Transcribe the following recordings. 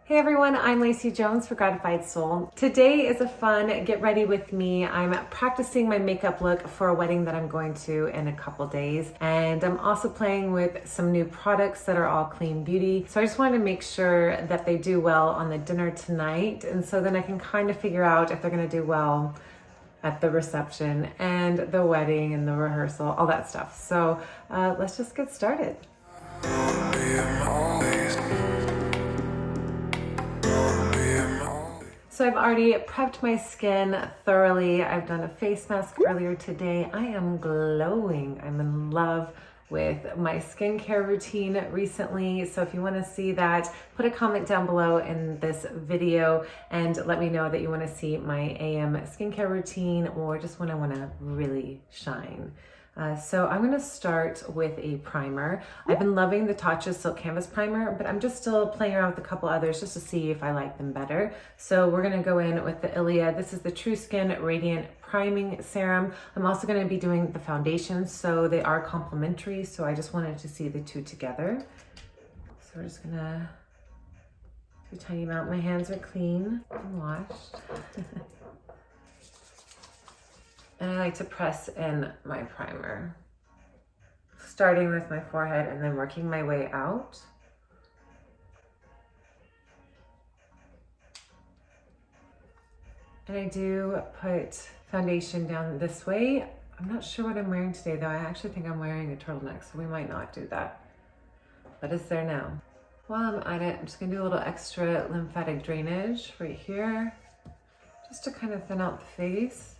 Hey everyone, I'm Lacey Jones for Gratified Soul. Today is a fun get ready with me. I'm practicing my makeup look for a wedding that I'm going to in a couple days. And I'm also playing with some new products that are all clean beauty. So I just wanted to make sure that they do well on the dinner tonight. And so then I can kind of figure out if they're gonna do well at the reception and the wedding and the rehearsal, all that stuff. So let's just get started. So I've already prepped my skin thoroughly. I've done a face mask earlier today. I am glowing. I'm in love with my skincare routine recently. So if you want to see that, put a comment down below in this video and let me know that you want to see my AM skincare routine or just when I want to really shine. So I'm gonna start with a primer. I've been loving the Tatcha Silk Canvas Primer, but I'm just still playing around with a couple others just to see if I like them better. So we're gonna go in with the ILIA. This is the True Skin Radiant Priming Serum. I'm also gonna be doing the foundations, so they are complementary, so I just wanted to see the two together. So we're just gonna do a tiny amount. My hands are clean and washed. And I like to press in my primer, starting with my forehead and then working my way out. And I do put foundation down this way. I'm not sure what I'm wearing today though. I actually think I'm wearing a turtleneck, so we might not do that. But it's there now. While I'm at it, I'm just gonna do a little extra lymphatic drainage right here, just to kind of thin out the face.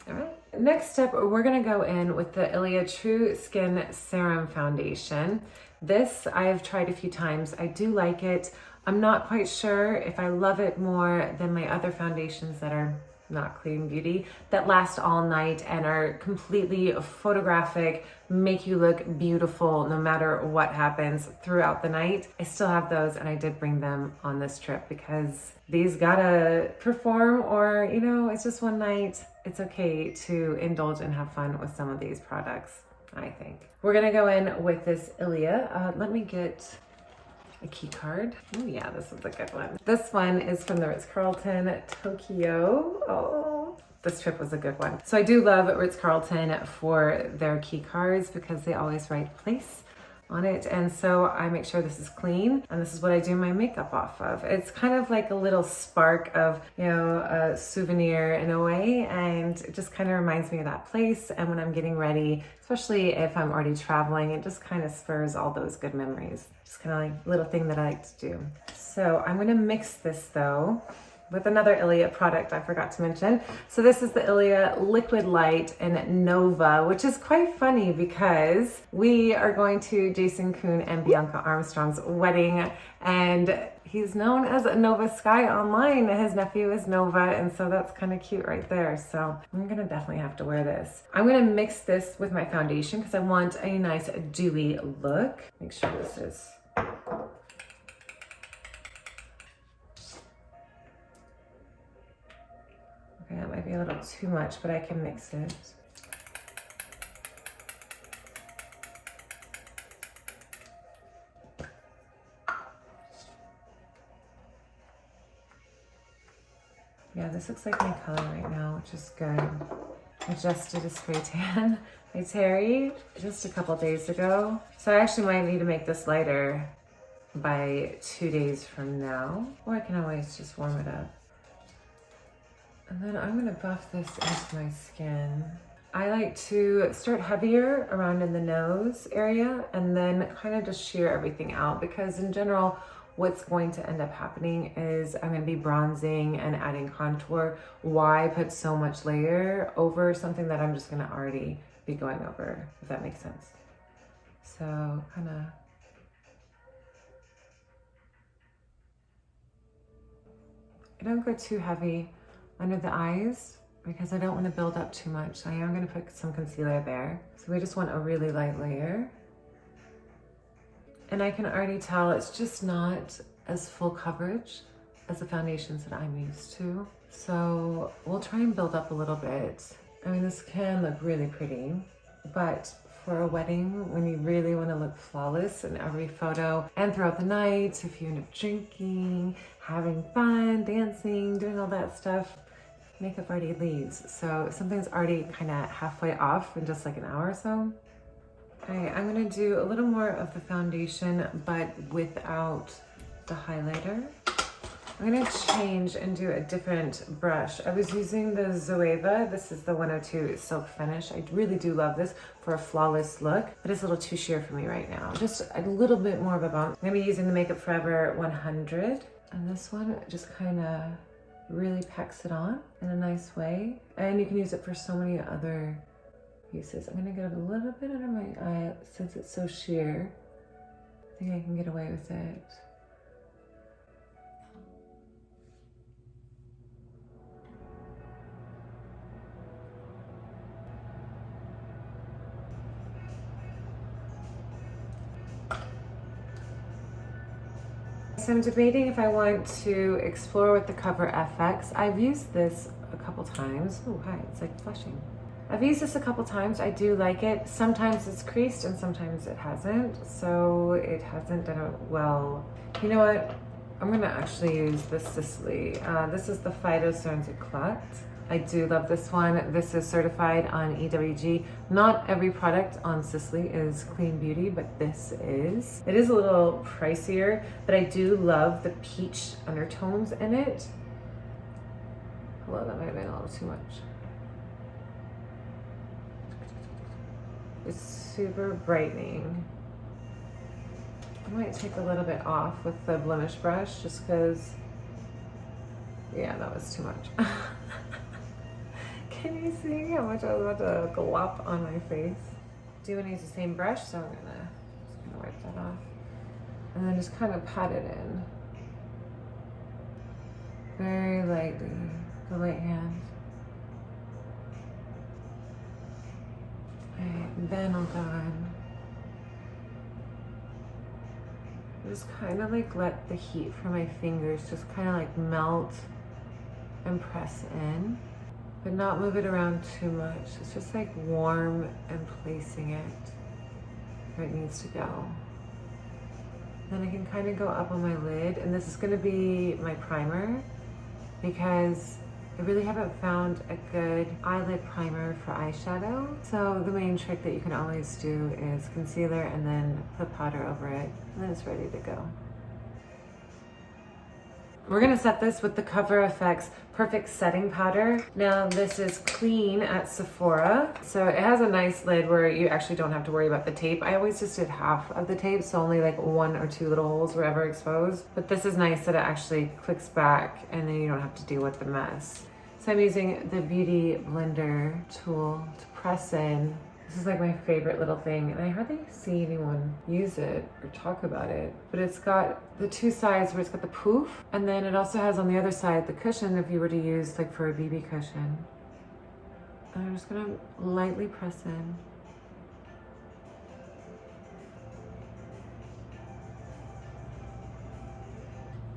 All right. Next step, we're gonna go in with the ILIA True Skin Serum Foundation. This I've tried a few times. I do like it. I'm not quite sure if I love it more than my other foundations that are not clean beauty, that last all night and are completely photographic, make you look beautiful no matter what happens throughout the night. I still have those and I did bring them on this trip because these gotta perform, or you know, it's just one night. It's okay to indulge and have fun with some of these products, I think. We're gonna go in with this ILIA. Let me get a key card. Oh yeah, this is a good one. This one is from the Ritz-Carlton Tokyo. Oh, this trip was a good one. So I do love Ritz-Carlton for their key cards because they always write place on it. And so I make sure this is clean, and this is what I do my makeup off of. It's kind of like a little spark of, you know, a souvenir in a way, and it just kind of reminds me of that place. And when I'm getting ready, especially if I'm already traveling, it just kind of spurs all those good memories. Just kind of like a little thing that I like to do. So I'm gonna mix this though with another ILIA product I forgot to mention. So this is the ILIA Liquid Light in Nova, which is quite funny because we are going to Jason Kuhn and Bianca Armstrong's wedding, and he's known as Nova Sky online. His nephew is Nova, and so that's kind of cute right there. So I'm gonna definitely have to wear this. I'm gonna mix this with my foundation because I want a nice dewy look. Make sure this is okay, that might be a little too much, but I can mix it. Yeah, this looks like my color right now, which is good. I just did a spray tan by Terry just a couple days ago. So I actually might need to make this lighter by 2 days from now, or I can always just warm it up. And then I'm gonna buff this into my skin. I like to start heavier around in the nose area and then kind of just sheer everything out, because in general, what's going to end up happening is I'm gonna be bronzing and adding contour. Why put so much layer over something that I'm just gonna already be going over, if that makes sense. So kind of I don't go too heavy under the eyes because I don't want to build up too much. I am going to put some concealer there. So we just want a really light layer. And I can already tell it's just not as full coverage as the foundations that I'm used to. So we'll try and build up a little bit. I mean, this can look really pretty, but for a wedding when you really want to look flawless in every photo and throughout the night. If you end up drinking, having fun, dancing, doing all that stuff, makeup already leaves. So something's already kind of halfway off in just like an hour or so. Okay, I'm gonna do a little more of the foundation, but without the highlighter. I'm gonna change and do a different brush. I was using the Zoeva. This is the 102 Silk Finish. I really do love this for a flawless look, but it's a little too sheer for me right now. Just a little bit more of a bump. I'm gonna be using the Makeup Forever 100. And this one just kind of really packs it on in a nice way. And you can use it for so many other uses. I'm gonna get a little bit under my eye since it's so sheer. I think I can get away with it. So I'm debating if I want to explore with the Cover FX. I've used this a couple times. Oh, hi, it's like flushing. I've used this a couple times. I do like it. Sometimes it's creased and sometimes it hasn't. So it hasn't done it well. You know what? I'm gonna actually use this Sicily. This is the Fido Cernes Eclat. I do love this one. This is certified on EWG. Not every product on Sicily is clean beauty, but this is. It is a little pricier, but I do love the peach undertones in it. Hello, that might have been a little too much. It's super brightening. I might take a little bit off with the blemish brush just because, yeah, that was too much. Can you see how much I was about to glop on my face? Do you want to use the same brush? So I'm gonna wipe that off. And then just kind of pat it in. Very lightly, the light hand. Alright, then I'll go in. Just kind of like let the heat from my fingers just kind of like melt and press in. But not move it around too much. It's just like warm and placing it where it needs to go. Then I can kind of go up on my lid, and this is gonna be my primer because I really haven't found a good eyelid primer for eyeshadow. So the main trick that you can always do is concealer and then put powder over it, and then it's ready to go. We're gonna set this with the Cover FX Perfect Setting Powder. Now this is clean at Sephora. So it has a nice lid where you actually don't have to worry about the tape. I always just did half of the tape, so only like 1 or 2 little holes were ever exposed. But this is nice that it actually clicks back and then you don't have to deal with the mess. So I'm using the Beauty Blender tool to press in. This is like my favorite little thing, and I hardly see anyone use it or talk about it. But it's got the 2 sides where it's got the poof, and then it also has on the other side the cushion if you were to use like for a BB cushion. And I'm just gonna lightly press in.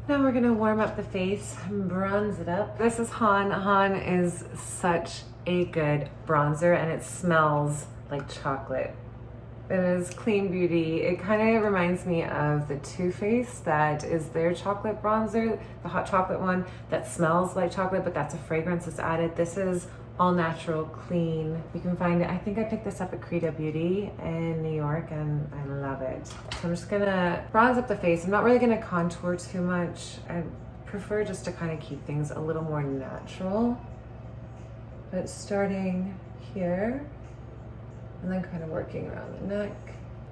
Now we're gonna warm up the face and bronze it up. This is Han. Han is such a good bronzer, and it smells like chocolate. It is clean beauty. It kind of reminds me of the Too Faced, that is their chocolate bronzer, the hot chocolate one that smells like chocolate, but that's a fragrance that's added. This is all natural, clean. You can find it, I think I picked this up at Credo Beauty in New York, and I love it. So I'm just gonna bronze up the face. I'm not really gonna contour too much. I prefer just to kind of keep things a little more natural. But starting here, and then kind of working around the neck,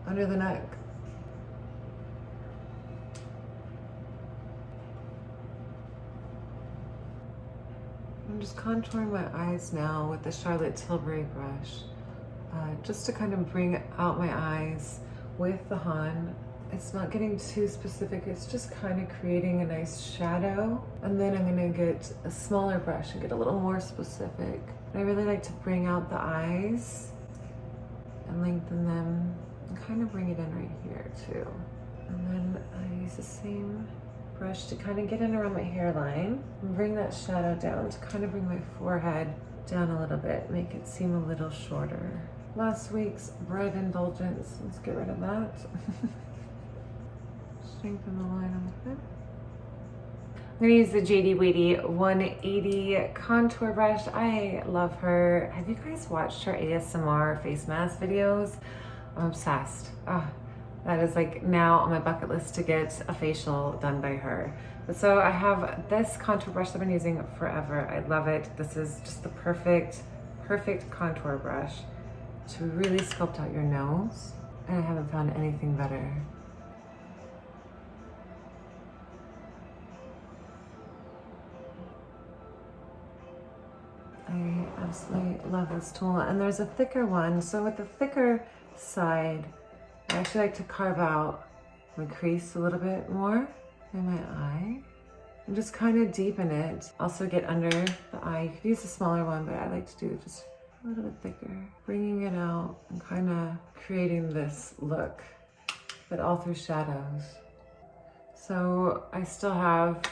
under the neck. I'm just contouring my eyes now with the Charlotte Tilbury brush, just to kind of bring out my eyes with the Han. It's not getting too specific, it's just kind of creating a nice shadow. And then I'm gonna get a smaller brush and get a little more specific. I really like to bring out the eyes and lengthen them and kind of bring it in right here too. And then I use the same brush to kind of get in around my hairline and bring that shadow down to kind of bring my forehead down a little bit, make it seem a little shorter. last week's bread indulgence. Let's get rid of that. Strengthen the line a little bit. I'm gonna use the JD Weighty 180 contour brush. I love her. Have you guys watched her ASMR face mask videos? I'm obsessed. Oh, that is like now on my bucket list to get a facial done by her. But so I have this contour brush that I've been using forever. I love it. This is just the perfect contour brush to really sculpt out your nose. And I haven't found anything better. I absolutely love this tool. And there's a thicker one. So with the thicker side, I actually like to carve out my crease a little bit more in my eye and just kind of deepen it. Also get under the eye. You could use a smaller one, but I like to do it just a little bit thicker. Bringing it out and kind of creating this look, but all through shadows. So I still have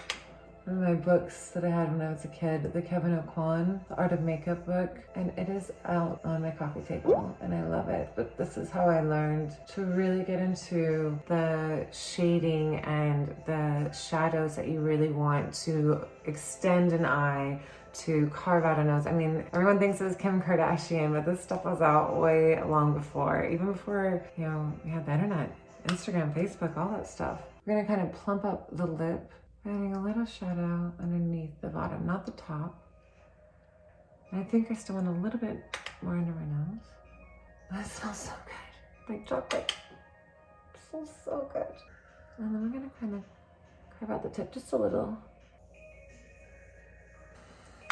one of my books that I had when I was a kid, the Kevin O'Quan, The Art of Makeup book, and it is out on my coffee table and I love it. But this is how I learned to really get into the shading and the shadows that you really want to extend an eye, to carve out a nose. I mean, everyone thinks it was Kim Kardashian, but this stuff was out way long before, even before, you know, we had the internet, Instagram, Facebook, all that stuff. We're gonna kind of plump up the lip, adding a little shadow underneath the bottom, not the top. And I think I still want a little bit more under my nose. That smells so good, like chocolate. It smells so good. And then we're gonna kind of carve out the tip just a little.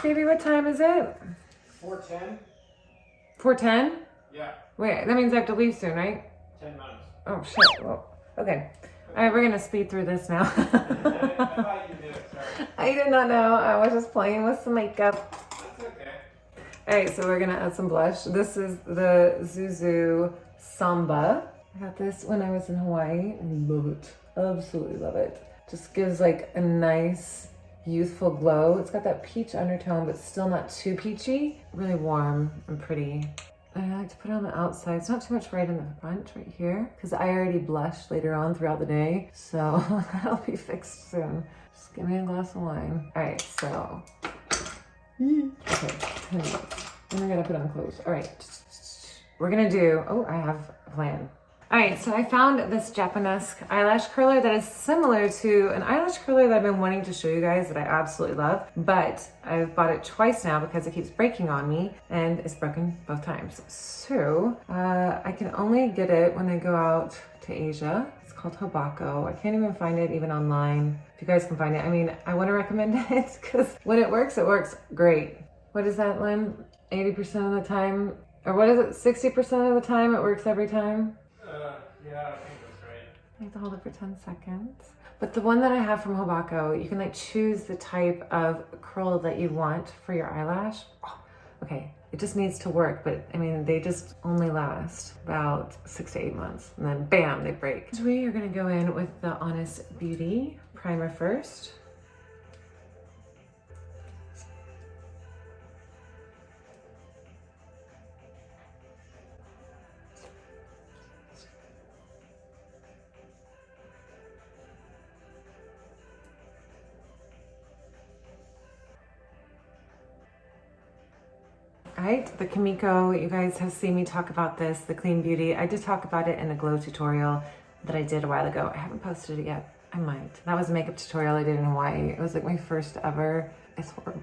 Baby, what time is it? 4:10. 4:10? Yeah. Wait, that means I have to leave soon, right? 10 minutes. Oh shit, well, okay. All right, we're gonna speed through this now. I thought you did, sorry. I did not know, I was just playing with some makeup. That's okay. All right, so we're gonna add some blush. This is the Zuzu Samba. I got this when I was in Hawaii. I love it, absolutely love it. Just gives like a nice, youthful glow. It's got that peach undertone, but still not too peachy. Really warm and pretty. I like to put it on the outside. It's not too much right in the front, right here, because I already blushed later on throughout the day, so that'll be fixed soon. Just give me a glass of wine. All right, so, okay, 10 minutes. And we're gonna put on clothes. All right, we're gonna do, oh, I have a plan. All right, so I found this Japonesque eyelash curler that is similar to an eyelash curler that I've been wanting to show you guys that I absolutely love, but I've bought it twice now because it keeps breaking on me and it's broken both times. So I can only get it when I go out to Asia. It's called Hobako. I can't even find it even online. If you guys can find it, I mean, I want to recommend it because when it works great. What is that, Lynn? 80% of the time, or what is it? 60% of the time it works every time? Yeah, I think that's right. I have to hold it for 10 seconds. But the one that I have from Hobako, you can like choose the type of curl that you want for your eyelash. Oh, okay, it just needs to work, but I mean, they just only last about 6 to 8 months and then bam, they break. So we are gonna go in with the Honest Beauty primer first. All right, the Kimiko, you guys have seen me talk about this, the Clean Beauty. I did talk about it in a glow tutorial that I did a while ago. I haven't posted it yet. I might. That was a makeup tutorial I did in Hawaii. It was like my first ever. It's horrible.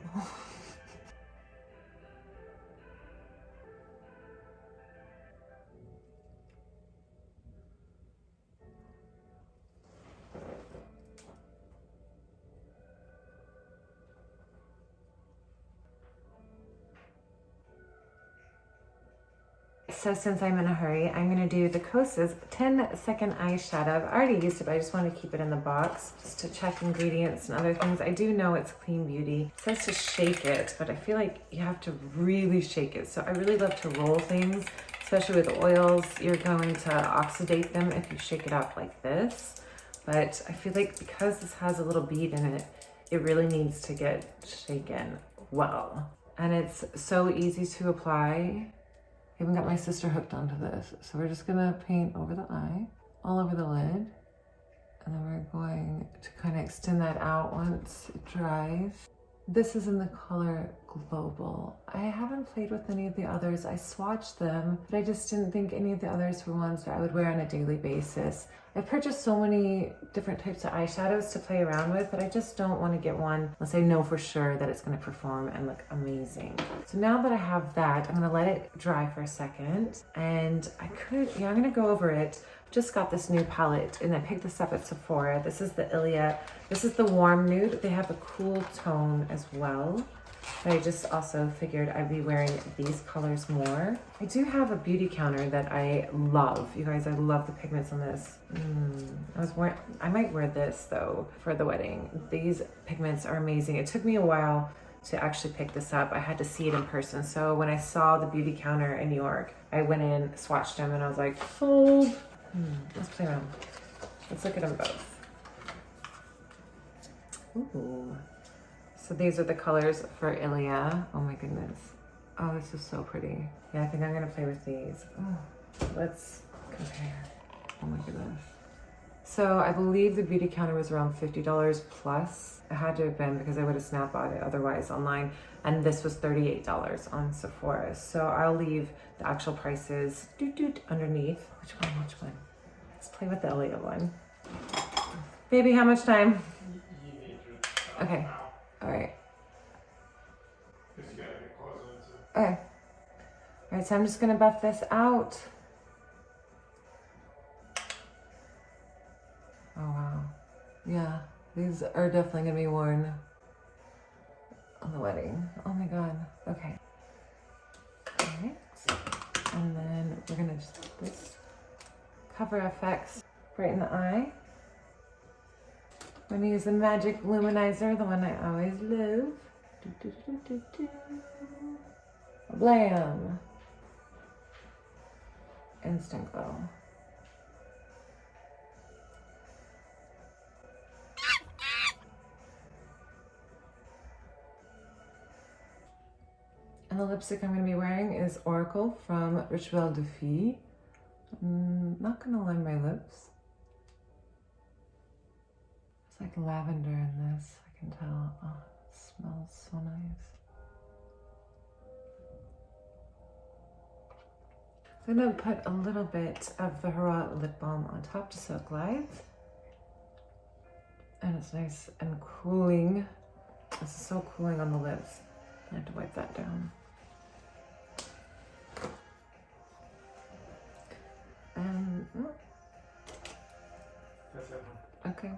So since I'm in a hurry, I'm gonna do the Kosas 10-second eyeshadow. I've already used it, but I just want to keep it in the box just to check ingredients and other things. I do know it's Clean Beauty. It says to shake it, but I feel like you have to really shake it. So I really love to roll things, especially with oils. You're going to oxidate them if you shake it up like this. But I feel like because this has a little bead in it, it really needs to get shaken well. And it's so easy to apply. I even got my sister hooked onto this. So we're just gonna paint over the eye, all over the lid. And then we're going to kind of extend that out once it dries. This is in the color Global. I haven't played with any of the others. I swatched them, but I just didn't think any of the others were ones that I would wear on a daily basis. I've purchased so many different types of eyeshadows to play around with that I just don't want to get one unless I know for sure that it's going to perform and look amazing. So now that I have that, I'm going to let it dry for a second, and I'm going to go over it. Just got this new palette and I picked this up at Sephora. This is the ILIA. This is the warm nude. They have a cool tone as well. But I just also figured I'd be wearing these colors more. I do have a beauty counter that I love. You guys, I love the pigments on this. I might wear this though for the wedding. These pigments are amazing. It took me a while to actually pick this up. I had to see it in person. So when I saw the beauty counter in New York, I went in, swatched them, and I was like, sold. Let's play around. Let's look at them both. Ooh. So these are the colors for ILIA. Oh my goodness. Oh, this is so pretty. Yeah, I think I'm gonna play with these. Oh, let's compare. Oh my goodness. So I believe the beauty counter was around $50 plus. It had to have been because I would have snap bought it otherwise online. And this was $38 on Sephora. So I'll leave the actual prices underneath. Which one? Let's play with the ILIA one. Baby, how much time? Okay. All right. Okay. All right, so I'm just gonna buff this out. Oh wow. Yeah, these are definitely gonna be worn on the wedding. Oh my god. Okay. All right. And then we're gonna just put this Cover FX right in the eye. I'm gonna use the Magic Luminizer, the one I always love. Blam! Instant glow. And the lipstick I'm gonna be wearing is Oracle from Rituel de Fille. I'm not gonna line my lips. It's like lavender in this, I can tell. Oh, it smells so nice. I'm gonna put a little bit of the Hera lip balm on top just so it glides. And it's nice and cooling. This is so cooling on the lips. I have to wipe that down. That's it. Okay.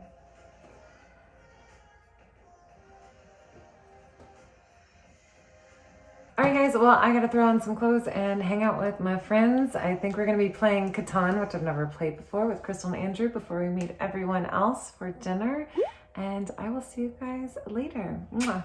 Alright guys, well I gotta throw on some clothes and hang out with my friends. I think we're gonna be playing Catan, which I've never played before, with Crystal and Andrew before we meet everyone else for dinner. And I will see you guys later. Mwah.